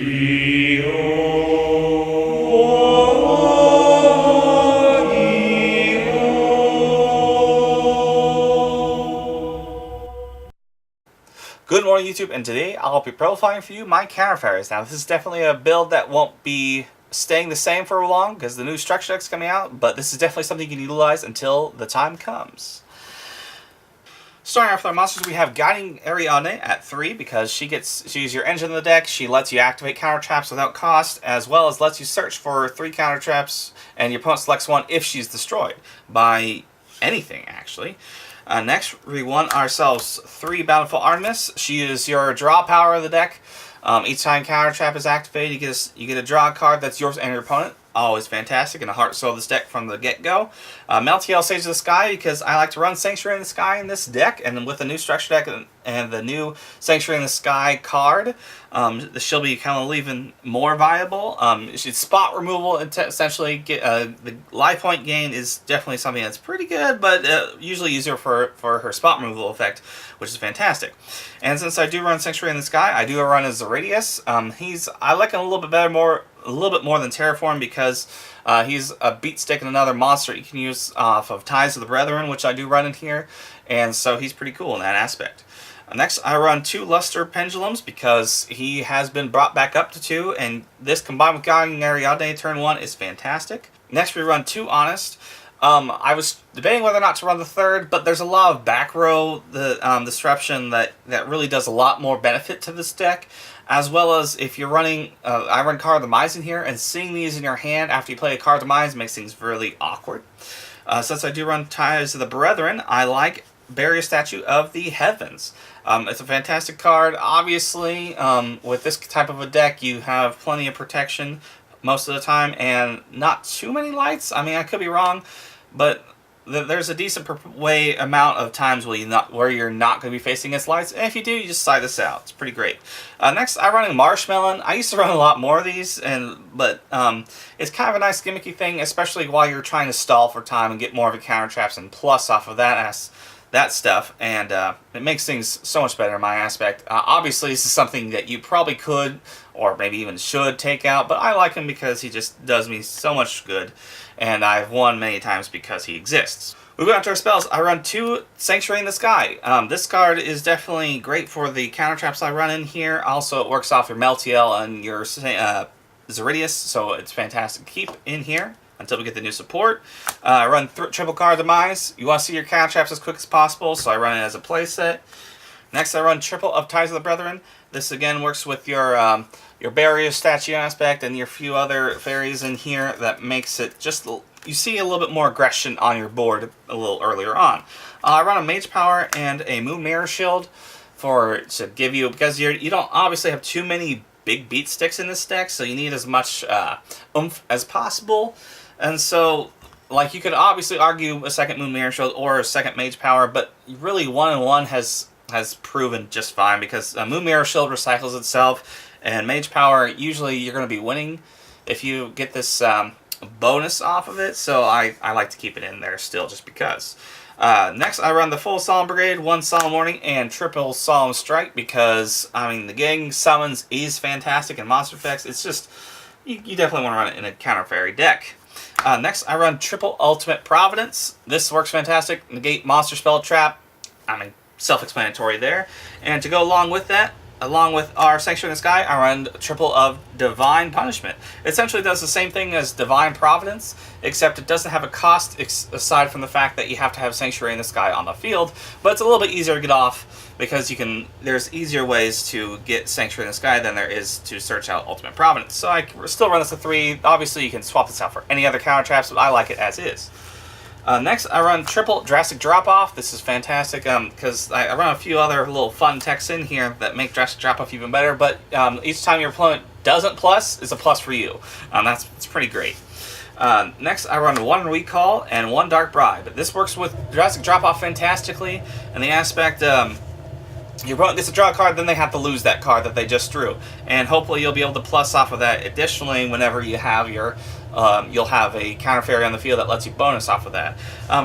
Good morning, YouTube, and today I'll be profiling for you my counter fairies. Now, this is definitely a build that won't be staying the same for long because the new structure deck's coming out, but this is definitely something you can utilize until the time comes. Starting off with our monsters, we have Guiding Ariadne at 3 because she's your engine in the deck. She lets you activate counter traps without cost, as well as lets you search for 3 counter traps, and your opponent selects one if she's destroyed by anything, actually. Next, we won ourselves 3 Bountiful Artemis. She is your draw power of the deck. Each time counter trap is activated, you get a draw card that's yours and your opponent. Always fantastic, and a heart soul this deck from the get-go. Meltiel Sage of the Sky, because I like to run Sanctuary in the Sky in this deck, and with the new structure deck and the new Sanctuary in the Sky card, she'll be kind of even more viable. She's spot removal, essentially. The life point gain is definitely something that's pretty good, but usually easier for her spot removal effect, which is fantastic. And since I do run Sanctuary in the Sky, I do run as Zeradius. I like him a little bit more than Terraform because he's a beat stick and another monster you can use off of Ties of the Brethren, which I do run in here, and so he's pretty cool in that aspect. Next, I run 2 Luster Pendulums because he has been brought back up to 2, and this combined with Guiding Ariadne turn 1 is fantastic. Next, we run 2 Honest. I was debating whether or not to run the 3rd, but there's a lot of back row disruption that really does a lot more benefit to this deck, as well as if you're running, I run Card of the Demise in here, and seeing these in your hand after you play a Card of the Demise makes things really awkward. Since I do run Ties of the Brethren, I like Barrier Statue of the Heavens. It's a fantastic card. Obviously, with this type of a deck, you have plenty of protection most of the time, and not too many lights. I mean, I could be wrong, but there's a decent amount of times where you're not going to be facing against lights, and if you do, you just side this out. It's pretty great. Next, I'm running Marshmelon. I used to run a lot more of these, but it's kind of a nice gimmicky thing, especially while you're trying to stall for time and get more of a counter traps and plus off of that stuff, and it makes things so much better in my aspect. Obviously, this is something that you probably could, or maybe even should, take out, but I like him because he just does me so much good, and I've won many times because he exists. Moving on to our spells, I run 2 Sanctuary in the Sky. This card is definitely great for the counter traps I run in here. Also, it works off your Meltiel and your Zeradius, so it's fantastic to keep in here until we get the new support. I run triple Card Demise. You want to see your counter traps as quick as possible, so I run it as a playset. Next, I run triple of Ties of the Brethren. This again works with your Barrier Statue aspect and your few other fairies in here that makes it just, you see a little bit more aggression on your board a little earlier on. I run a Mage Power and a Moon Mirror Shield to give you, because you don't obviously have too many big beat sticks in this deck, so you need as much oomph as possible. And so, like, you could obviously argue a second Moon Mirror Shield or a second Mage Power, but really 1-1 has proven just fine because Moon Mirror Shield recycles itself, and Mage Power, usually you're going to be winning if you get this bonus off of it, so I like to keep it in there still just because. Next, I run the full Solemn Brigade, 1 Solemn Warning, and triple Solemn Strike because, I mean, the gang summons is fantastic in monster effects. It's just, you definitely want to run it in a counter fairy deck. Next, I run triple Ultimate Providence. This works fantastic. Negate monster spell trap. I mean, self-explanatory there. And to go along with that, along with our Sanctuary in the Sky, I run triple of Divine Punishment. It essentially does the same thing as Divine Providence, except it doesn't have a cost aside from the fact that you have to have Sanctuary in the Sky on the field, but it's a little bit easier to get off because there's easier ways to get Sanctuary in the Sky than there is to search out Ultimate Providence. So I still run this at 3. Obviously, you can swap this out for any other counter traps, but I like it as is. Next, I run triple Drastic Drop-Off. This is fantastic because I run a few other little fun techs in here that make Drastic Drop-Off even better, but each time your opponent doesn't plus, is a plus for you. It's pretty great. Next, I run 1 Recall and 1 Dark Bribe. This works with Drastic Drop-Off fantastically, and the aspect your opponent gets to draw a card, then they have to lose that card that they just drew. And hopefully you'll be able to plus off of that. Additionally, whenever you have your, you'll have a counter fairy on the field that lets you bonus off of that.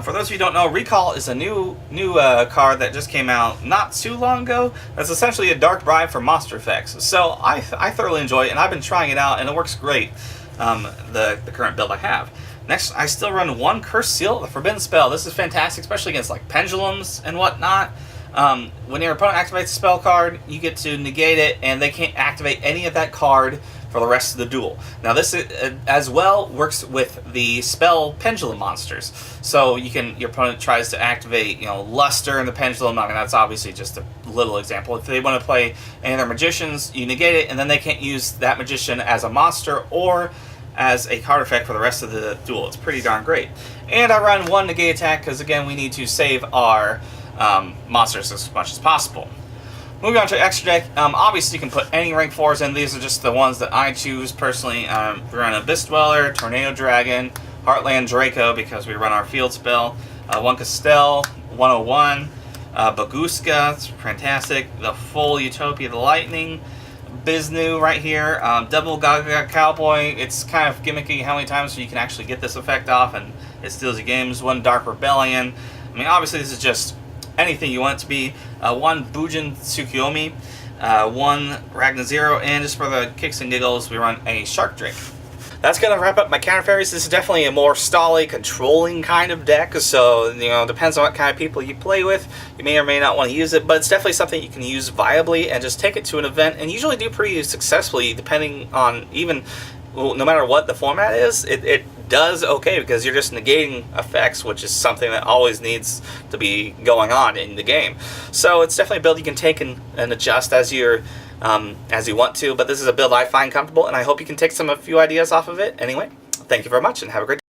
For those of you who don't know, Recall is a new card that just came out not too long ago. That's essentially a Dark Bribe for monster effects. So I thoroughly enjoy it, and I've been trying it out, and it works great, the current build I have. Next, I still run one Curse Seal, the Forbidden Spell. This is fantastic, especially against like Pendulums and whatnot. When your opponent activates a spell card, you get to negate it, and they can't activate any of that card for the rest of the duel. Now this as well works with the spell Pendulum monsters. So your opponent tries to activate, Luster and the Pendulum. I mean, that's obviously just a little example. If they want to play any of their magicians, you negate it, and then they can't use that magician as a monster or as a card effect for the rest of the duel. It's pretty darn great. And I run one negate attack because, again, we need to save our monsters as much as possible. Moving on to extra deck, obviously you can put any rank 4s in. These are just the ones that I choose personally. We run Abyss Dweller, Tornado Dragon, Heartland Draco because we run our field spell, one Castell, 101, Baguska, it's fantastic, the full Utopia the Lightning, Biznu right here, Double Gaga Cowboy. It's kind of gimmicky how many times you can actually get this effect off, and it steals your games. One Dark Rebellion. I mean, obviously this is just anything you want it to be. One Bujin Tsukiyomi, one Ragnar Zero, and just for the kicks and giggles, we run a Shark Drake. That's going to wrap up my counter fairies. This is definitely a more stally, controlling kind of deck, so, depends on what kind of people you play with. You may or may not want to use it, but it's definitely something you can use viably and just take it to an event, and usually do pretty successfully, depending on no matter what the format is, it does okay, because you're just negating effects, which is something that always needs to be going on in the game. So it's definitely a build you can take and adjust as you want to, but this is a build I find comfortable, and I hope you can take a few ideas off of it. Anyway, thank you very much, and have a great day.